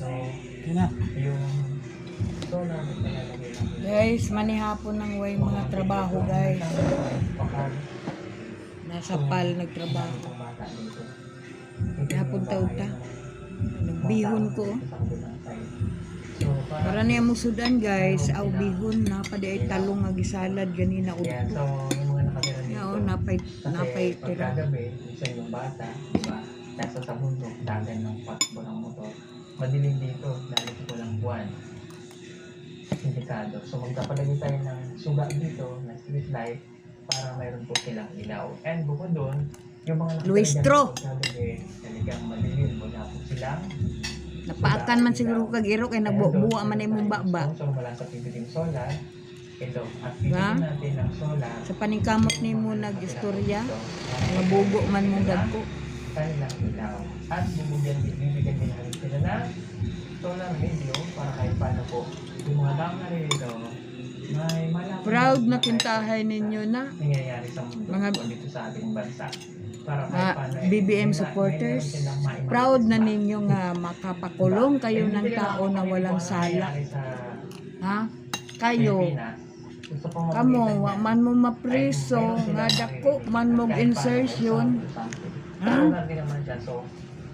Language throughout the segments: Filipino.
So, yun na. Yung solar na talalagay natin. Guys, manihapon ng way mga trabaho guys. Nasa pal nagtrabaho. Hapon ta. Nagbihon ko. Para niya musudan guys, aw bihon na pa di ay talong nga gisalad ganina Yan, udto. so yung mga nakatira dito. Oo, napay tira. Pagkagabi, isa yung bata, diba? Nasa sa bundok, dagan ng patakbo ng motor. Madilim dito, dahil ito walang buwan. Indikado. So magpapalagay tayo ng suga dito, na street light, para mayroon po silang ilaw. And bukod doon, yung mga nakatira Luistro. pagkagabi, talagang madilim, wala po silang Napaakan man siguro kag iro kay nagbubuwa man imong baba. So mula sa pipiting solar, ito, at Diba? pipiliin natin ng solar. Sa paningkamot nimo nag-istorya, nga bugo man mong dagko. Kanilang ilaw. At bibigyan din natin sila na solar radio para kahit paano po yung mga daang narito may malaman. Proud na kintahay ninyo na Nangyayari sa mundo mga dito sa ating bansa. Para kahit paano BBM supporters. Proud na ninyo nga makapakulong kayo ng tao na walang sala. Ha? Kayo. Kamo, wa man mo mapriso, nga dako man mo insertion. Ha? So,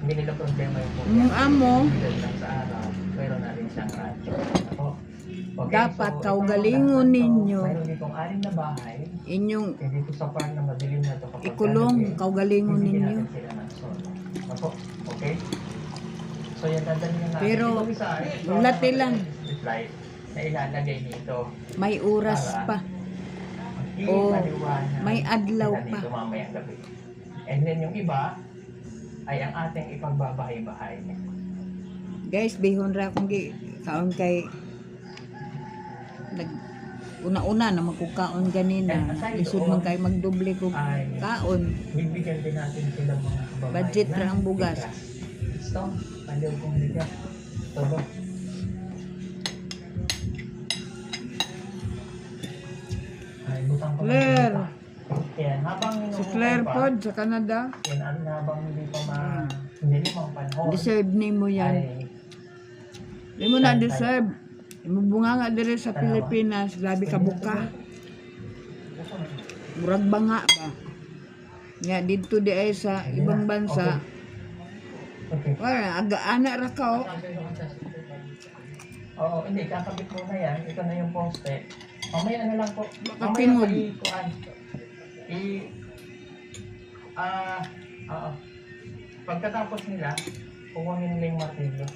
hindi nila problema Yung amo, lang sa araw, pero na rin siyang radyo. Okay, dapat so, kaugalingon ninyo. Mayroon ditong 6 na bahay. Inyong Dito sa part na madilim na ito kapag ikulong, kaugalingon bibigyan ninyo. natin sila ng solar. Ako, okay? So yan, dadalhin natin. Pero, Ito isa, ito, lati lang. street light na ilalagay dito. May oras pa. Oh, may adlaw pa. Dito mamayang gabi. And then yung iba ay ang ating ipagbabahay-bahay. Guys, bihon ra kung kaon kay una-una na magkukaon ganina. Lisod man kay magdoble ko kaon. Bibigyan din natin sila mga kababayan. Budget ra ang bugas. Ito, pandiw kong bigas. Ito ba? Ay, butang ko. Claire. Yan, habang Si Claire Pod sa Canada. Yan, habang hindi pa hindi limang panahon. Deserve nimo yan. Ay, Di mo na deserve. Mubunga nga dire sa Pilipinas, labi ka buka. Murag banga ba? Nga dito di ay sa ibang bansa. okay. Wala, aga-ana ra ka oh. Oo, hindi, kakabit mo na yan. Ito na yung poste. Mamaya na lang po. Makatingog. Pagkatapos nila, kukunin nila yung martilyo.